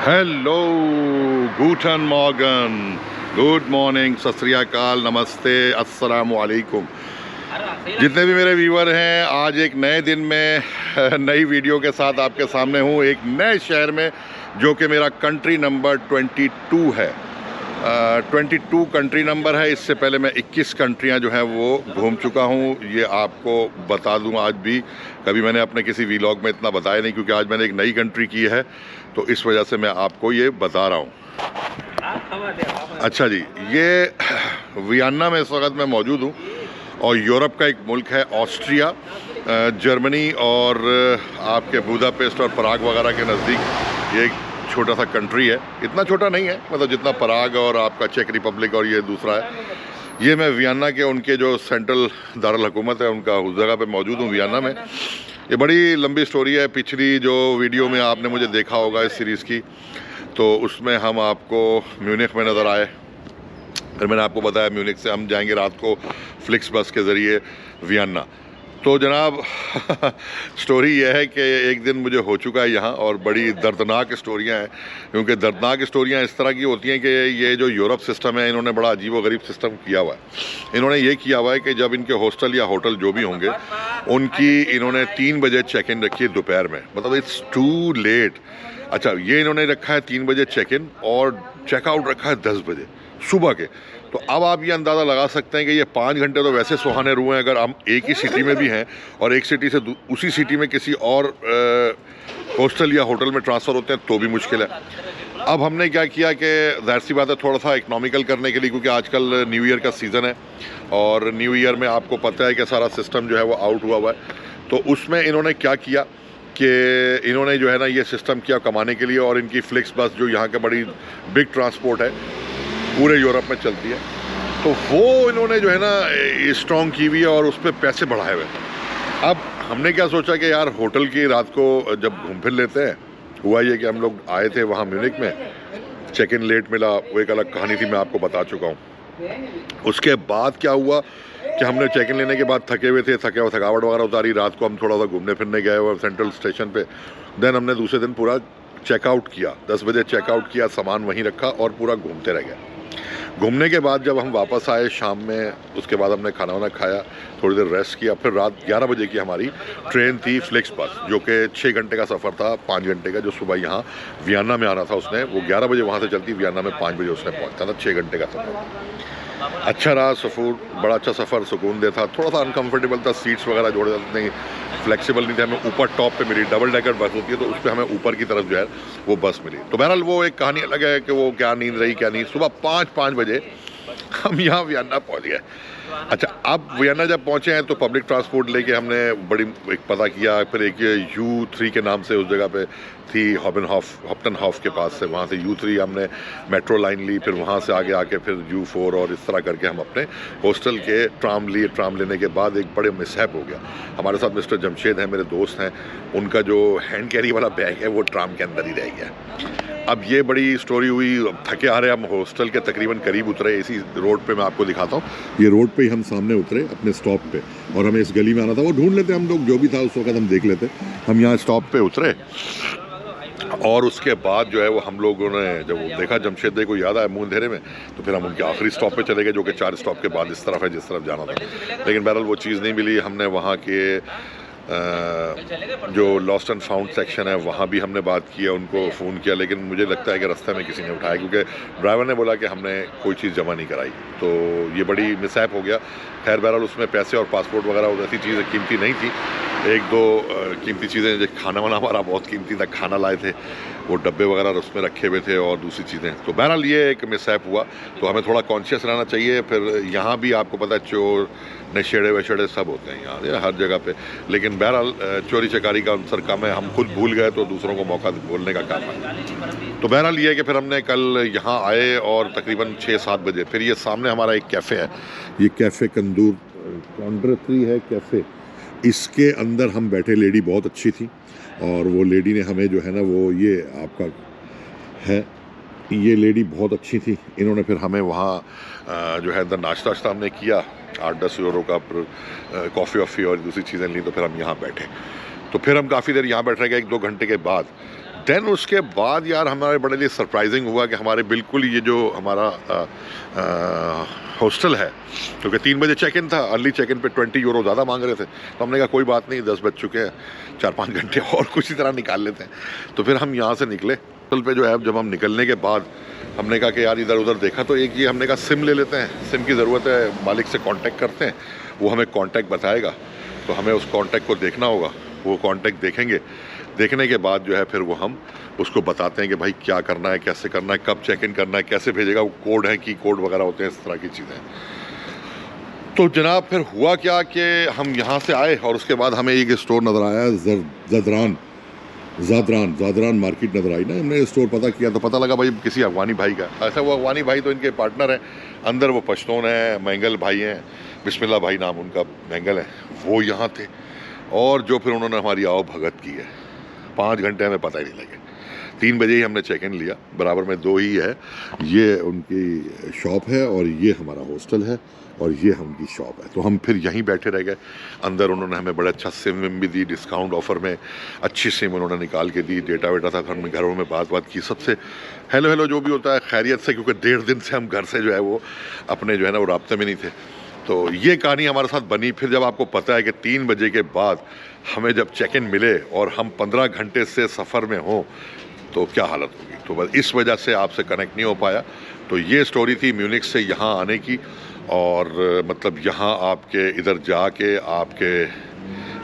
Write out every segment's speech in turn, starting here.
Hello, गूटन Morgan, good morning, सत श्री अकाल, नमस्ते, अस्सलाम वालेकुम। जितने भी मेरे व्यूअर हैं, आज एक नए दिन में नई वीडियो के साथ आपके सामने हूँ, एक नए शहर में, जो कि मेरा कंट्री नंबर 22 है। 22 कंट्री नंबर है। इससे पहले मैं 21 कंट्रियाँ जो हैं वो घूम चुका हूँ। ये आपको बता दूँ, आज भी कभी मैंने अपने किसी व्लॉग में इतना बताया नहीं, क्योंकि आज मैंने एक नई कंट्री की है, तो इस वजह से मैं आपको ये बता रहा हूँ। अच्छा जी, ये वियना में इस वक्त मैं मौजूद हूँ, और यूरोप का एक मुल्क है ऑस्ट्रिया, जर्मनी और आपके बुदापेस्ट और पराग वगैरह के नज़दीक ये एक छोटा सा कंट्री है। इतना छोटा नहीं है, मतलब जितना पराग और आपका चेक रिपब्लिक और ये दूसरा है। ये मैं वियना के उनके जो सेंट्रल दारुल हुकूमत है, उनका उस जगह पे मौजूद हूँ, वियना में। ये बड़ी लंबी स्टोरी है। पिछली जो वीडियो में आपने मुझे देखा होगा इस सीरीज़ की, तो उसमें हम आपको म्यूनिख में नज़र आए। फिर मैंने आपको बताया म्यूनिख से हम जाएंगे रात को फ्लिक्स बस के ज़रिए वियना। तो जनाब स्टोरी यह है कि एक दिन मुझे हो चुका है यहाँ, और बड़ी दर्दनाक स्टोरियाँ हैं, क्योंकि दर्दनाक स्टोरियाँ इस तरह की होती हैं कि ये जो यूरोप सिस्टम है, इन्होंने बड़ा अजीब व गरीब सिस्टम किया हुआ है। इन्होंने ये किया हुआ है कि जब इनके हॉस्टल या होटल जो भी होंगे, उनकी इन्होंने 3 बजे चेक इन रखी है दोपहर में, मतलब इट्स टू लेट। अच्छा, ये इन्होंने रखा है 3 बजे चेक इन, और चेकआउट रखा है 10 बजे सुबह के। तो अब आप ये अंदाज़ा लगा सकते हैं कि ये 5 घंटे तो वैसे सुहाने रुए हैं, अगर हम एक ही सिटी में भी हैं और एक सिटी से उसी सिटी में किसी और हॉस्टल या होटल में ट्रांसफ़र होते हैं तो भी मुश्किल है। अब हमने क्या किया कि ज़ाहिर सी बात है, थोड़ा सा इकनॉमिकल करने के लिए, क्योंकि आजकल न्यू ईयर का सीज़न है, और न्यू ईयर में आपको पता है कि सारा सिस्टम जो है वो आउट हुआ है। तो उसमें इन्होंने क्या किया कि इन्होंने जो है ना ये सिस्टम किया कमाने के लिए, और इनकी फ्लिक्स बस जो यहाँ का बड़ी बिग ट्रांसपोर्ट है, पूरे यूरोप में चलती है, तो वो इन्होंने जो है ना स्ट्रॉन्ग की हुई है और उस पर पैसे बढ़ाए हुए। अब हमने क्या सोचा कि यार होटल की रात को जब घूम फिर लेते हैं। हुआ ये कि हम लोग आए थे वहाँ म्यूनिख में, चेक इन लेट मिला, वो एक अलग कहानी थी, मैं आपको बता चुका हूँ। उसके बाद क्या हुआ कि हमने चेक इन लेने के बाद थके हुए थे, थकावट वगैरह उतारी, रात को हम थोड़ा सा घूमने फिरने गए हुए सेंट्रल स्टेशन पे। देन हमने दूसरे दिन पूरा चेकआउट किया, 10 बजे चेकआउट किया, सामान वहीं रखा और पूरा घूमते रह गए। घूमने के बाद जब हम वापस आए शाम में, उसके बाद हमने खाना वाना खाया, थोड़ी देर रेस्ट किया, फिर रात 11 बजे की हमारी ट्रेन थी फ्लिक्स बस, जो कि 6 घंटे का सफ़र था, 5 घंटे का, जो सुबह यहाँ वियना में आना था उसने। वो 11 बजे वहाँ से चलती, वियना में 5 बजे उसने पहुँचता था। 6 घंटे का सफ़र अच्छा रहा, सफ़र बड़ा अच्छा सफ़र, सुकून दे था। थोड़ा सा अनकम्फर्टेबल था, सीट्स वगैरह जोड़े नहीं फ्लेक्सिबल नहीं थे। हमें ऊपर टॉप पे मिली, डबल डेकर बस होती है, तो उस पर हमें ऊपर की तरफ जो है वो बस मिली। तो बहरहाल वो एक कहानी अलग है कि वो क्या नींद रही क्या नहीं। सुबह 5 बजे हम यहाँ वियना पहुँच गए। अच्छा, अब वियना जब पहुँचे हैं तो पब्लिक ट्रांसपोर्ट लेके हमने बड़ी एक पता किया, फिर एक U3 के नाम से उस जगह पे थी, हॉप्टनहॉफ के पास से, वहाँ से U3 हमने मेट्रो लाइन ली, फिर वहाँ से आगे आके फिर U4, और इस तरह करके हम अपने हॉस्टल के ट्राम लिए। ट्राम लेने के बाद एक बड़े मिसहैप हो गया। हमारे साथ मिस्टर जमशेद हैं, मेरे दोस्त हैं, उनका जो हैंड कैरी वाला बैग है वो ट्राम के अंदर ही रह गया। अब ये बड़ी स्टोरी हुई, थके आ रहे हम हॉस्टल के तकरीबन करीब उतरे, इसी रोड पे मैं आपको दिखाता हूँ। ये रोड पे ही हम सामने उतरे अपने स्टॉप पे, और हमें इस गली में आना था, वो ढूंढ लेते हम लोग, जो भी था उस वक्त हम देख लेते। हम यहाँ स्टॉप पे उतरे, और उसके बाद जो है वो हम लोगों ने जब वो देखा, जमशेद भाई को याद आया मुँह अंधेरे में, तो फिर हम उनके आखिरी स्टॉप पे चले गए, जो कि 4 स्टॉप के बाद इस तरफ है जिस तरफ जाना था। लेकिन बहरहाल वो चीज़ नहीं मिली। हमने वहाँ के जो लॉस्ट एंड फाउंड सेक्शन है वहाँ भी हमने बात किया, उनको फ़ोन किया, लेकिन मुझे लगता है कि रास्ते में किसी ने उठाया, क्योंकि ड्राइवर ने बोला कि हमने कोई चीज़ जमा नहीं कराई। तो ये बड़ी मिसहैप हो गया। खैर बहरहाल उसमें पैसे और पासपोर्ट वगैरह ऐसी चीज़ें कीमती नहीं थी। 1-2 कीमती चीज़ें, जो खाना वाना हमारा बहुत कीमती था, खाना लाए थे, वो डब्बे वगैरह उसमें रखे हुए थे, और दूसरी चीज़ें। तो बहरहाल ये एक मिसहैप हुआ, तो हमें थोड़ा कॉन्शियस रहना चाहिए। फिर यहाँ भी आपको पता है चोर नशेड़े वशेड़े सब होते हैं यहाँ हर जगह पे, लेकिन बहरहाल चोरी चकारी का अवसर कम है। हम खुद भूल गए तो दूसरों को मौका बोलने का काम है। तो बहरहाल ये है कि फिर हमने कल यहाँ आए, और तकरीबन 6-7 बजे फिर ये सामने हमारा एक कैफ़े है, ये कैफ़े कंदूर है कैफ़े। इसके अंदर हम बैठे, लेडी बहुत अच्छी थी, और वो लेडी ने हमें जो है ना वो ये आपका है, ये लेडी बहुत अच्छी थी। इन्होंने फिर हमें वहाँ जो है अंदर नाश्ता हमने किया, 8-10 यूरो का कॉफ़ी वॉफ़ी और दूसरी चीज़ें ली। तो फिर हम यहाँ बैठे, तो फिर हम काफ़ी देर यहाँ बैठ रहे गए। 1-2 घंटे के बाद देन उसके बाद यार हमारे बड़े लिए सरप्राइजिंग हुआ कि हमारे बिल्कुल ये जो हमारा हॉस्टल है, क्योंकि 3 बजे चेक इन था, अर्ली चेक इन पे 20 यूरो ज़्यादा मांग रहे थे, तो हमने कहा कोई बात नहीं, 10 बज चुके हैं, 4-5 घंटे और कुछ तरह निकाल लेते हैं। तो फिर हम यहाँ से निकले। होटल पे जो है जब हम निकलने के बाद हमने कहा कि यार इधर उधर देखा तो एक ये हमने कहा सिम ले लेते हैं, सिम की ज़रूरत है, मालिक से कांटेक्ट करते हैं, वो हमें कांटेक्ट बताएगा, तो हमें उस कांटेक्ट को देखना होगा। वो कांटेक्ट देखेंगे, देखने के बाद जो है फिर वो हम उसको बताते हैं कि भाई क्या करना है, कैसे करना है, कब चेक इन करना है, कैसे भेजेगा, वो कोड है कि कोड वगैरह होते हैं, इस तरह की चीज़ें। तो जनाब फिर हुआ क्या कि हम यहाँ से आए और उसके बाद हमें एक स्टोर नज़र आया, ज़ादरान मार्केट नज़र आई ना। हमने स्टोर पता किया तो पता लगा भाई किसी अफगानी भाई का। ऐसा वो अफगानी भाई तो इनके पार्टनर हैं, अंदर वो पश्तून हैं, मैंगल भाई हैं, बिस्मिल्लाह भाई नाम उनका मैंगल है, वो यहाँ थे। और जो फिर उन्होंने हमारी आओ भगत की है, 5 घंटे हमें पता ही नहीं लगे। 3 बजे ही हमने चेक इन लिया, बराबर में 2 ही है, ये उनकी शॉप है और ये हमारा हॉस्टल है और ये उनकी शॉप है। तो हम फिर यहीं बैठे रह गए। अंदर उन्होंने हमें बड़ा अच्छा सिम विम भी दी, डिस्काउंट ऑफ़र में अच्छी सिम उन्होंने निकाल के दी, डेटा वेटा था, घरों में बात की, सबसे हेलो हेलो जो भी होता है खैरियत से, क्योंकि 1.5 दिन से हम घर से जो है वो अपने जो है ना वो राब्ते में नहीं थे। तो ये कहानी हमारे साथ बनी। फिर जब आपको पता है कि 3 बजे के बाद हमें जब चेक इन मिले और हम 15 घंटे से सफ़र में हों तो क्या हालत होगी। तो बस इस वजह से आपसे कनेक्ट नहीं हो पाया। तो ये स्टोरी थी म्यूनिख से यहाँ आने की, और मतलब यहाँ आपके इधर जाके आपके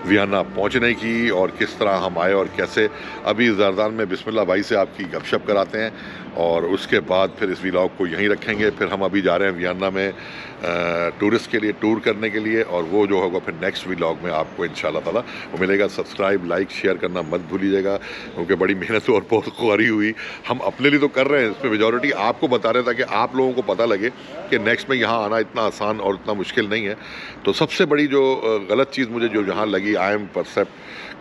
वियना पहुँचने की, और किस तरह हम आए और कैसे। अभी ज़रदान में बिस्मिल्लाह भाई से आपकी गपशप कराते हैं और उसके बाद फिर इस व्लॉग को यहीं रखेंगे। फिर हम अभी जा रहे हैं वियना में टूरिस्ट के लिए, टूर करने के लिए, और वो जो होगा फिर नेक्स्ट व्लॉग में आपको इंशाल्लाह ताला वो मिलेगा। सब्सक्राइब लाइक शेयर करना मत भूलिएगा, क्योंकि बड़ी मेहनत और बहुत ख्वारी हुई। हम अपने लिए तो कर रहे हैं, इस पर मेजॉरिटी आपको बता रहे हैं ताकि आप लोगों को पता लगे कि नेक्स्ट में यहाँ आना इतना आसान और इतना मुश्किल नहीं है। तो सबसे बड़ी जो गलत चीज़ मुझे जो जहाँ लगी, आई एम परसेप्ट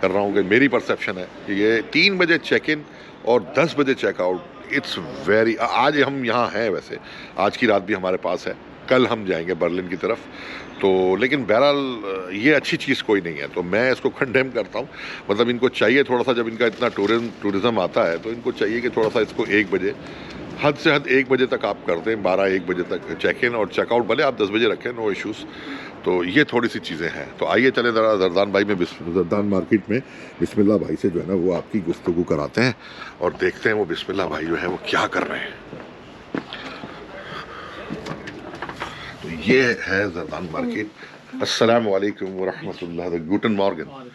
कर रहा हूँ कि मेरी परसेप्शन है कि ये 3 बजे चेक इन और 10 बजे चेकआउट, इट्स वेरी। आज हम यहाँ हैं, वैसे आज की रात भी हमारे पास है, कल हम जाएंगे बर्लिन की तरफ। तो लेकिन बहरहाल ये अच्छी चीज़ कोई नहीं है, तो मैं इसको कंडेम करता हूँ। मतलब इनको चाहिए थोड़ा सा, जब इनका इतना टूरिज़म आता है तो इनको चाहिए कि थोड़ा सा इसको 1 बजे, हद से हद 1 बजे तक आप कर दें, 12-1 बजे तक चेक इन और चेकआउट भले आप 10 बजे रखें, नो इश्यूज़। तो ये थोड़ी सी चीज़ें हैं। तो आइए चले ज़रा ज़रदान भाई में, ज़रदान मार्केट में बिस्मिल्लाह भाई से जो है ना वो आपकी गुफ्तगू कराते हैं और देखते हैं वो बिस्मिल्लाह भाई जो है वो क्या कर रहे हैं। तो ये है ज़रदान मार्केट। अस्सलाम वालेकुम व रहमतुल्लाह, गुटन मॉर्गन।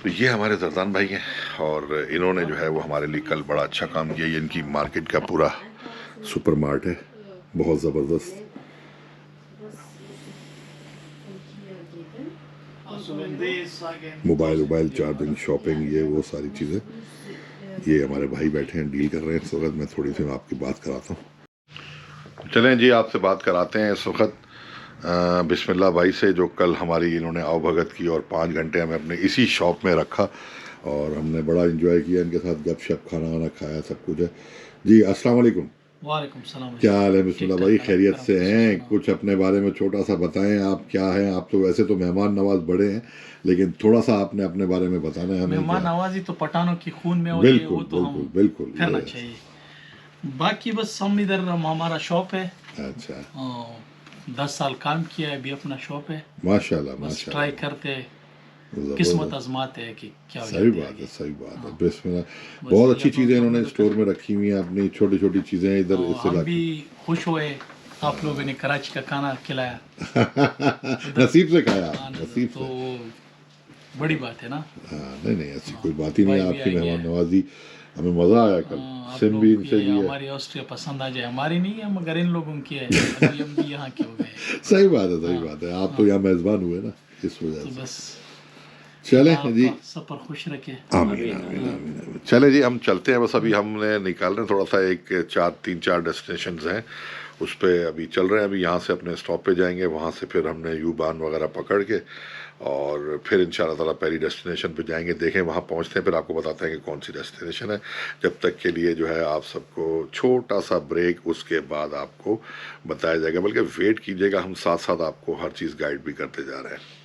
तो ये हमारे ज़रदान भाई हैं और इन्होंने जो है वो हमारे लिए कल बड़ा अच्छा काम किया। ये इनकी मार्केट का पूरा सुपर मार्ट है, बहुत ज़बरदस्त। मोबाइल चार्जिंग, शॉपिंग, ये वो सारी चीज़ें। ये हमारे भाई बैठे हैं, डील कर रहे हैं इस वक्त। मैं थोड़ी सी आपकी बात कराता हूँ। चलें जी, आपसे बात कराते हैं इस वक्त बिस्मिल्लाह भाई से, जो कल हमारी इन्होंने आवभगत की और 5 घंटे हमें अपने इसी शॉप में रखा और हमने बड़ा इंजॉय किया इनके साथ, गपशप, खाना वाना खाया, सब कुछ है जी। अस्सलाम वालेकुम। वालेकुम सलाम। क्या हाल है बिस्मिल्लाह भाई, खैरियत से हैं? कुछ अपने बारे में छोटा सा बताएं, आप क्या हैं? आप तो वैसे तो मेहमान नवाज बड़े हैं, लेकिन थोड़ा सा आपने अपने बारे में बताना है हमें। मेहमान नवाजी तो पठानों की खून में होती है, वो तो हम बिल्कुल करना चाहिए। बाकी बस हम इधर हमारा शॉप है। अच्छा, 10 साल काम किया है, अभी अपना शॉप है माशाल्लाह। बस ट्राई करते हैं, किस्मत आजमाते हैं कि क्या हो। सही बात है, सही बात है। बिस्मिल्लाह, बहुत अच्छी चीज़ें इन्होंने स्टोर में रखी हुई हैं, अपनी छोटी छोटी चीज़ें इधर। हम भी खुश हुए आप लोगों ने कराची का खाना खिलाया। नसीब से खाया, नसीब तो बड़ी बात है ना। नहीं नहीं, ऐसी कोई बात ही नहीं। आपकी मेहमान नवाजी, हमें मज़ा आया कल। सिम भी इनसे ही है। हमारी ऑस्ट्रिया पसंद आ जाए, हमारी नहीं है मगर इन लोगों की है। अभी हम भी यहाँ के हो गए। सही बात है, सही बात है। आप तो यहाँ मेज़बान हुए ना, इस वजह से। बस चले जी, सफर खुश रखे। आमीन आमीन आमीन। चले जी, हम चलते हैं। बस अभी हमने निकाल रहे हैं थोड़ा सा, एक 3-4 डेस्टिनेशंस हैं, उस पर अभी चल रहे हैं। अभी यहाँ से अपने स्टॉप पे जाएंगे, वहाँ से फिर हमने यू-बान वगैरह पकड़ के और फिर इंशाल्लाह ताला पहली डेस्टिनेशन पे जाएंगे। देखें वहाँ पहुँचते हैं, फिर आपको बताते हैं कि कौन सी डेस्टिनेशन है। जब तक के लिए जो है आप सबको छोटा सा ब्रेक, उसके बाद आपको बताया जाएगा, बल्कि वेट कीजिएगा, हम साथ साथ आपको हर चीज़ गाइड भी करते जा रहे हैं।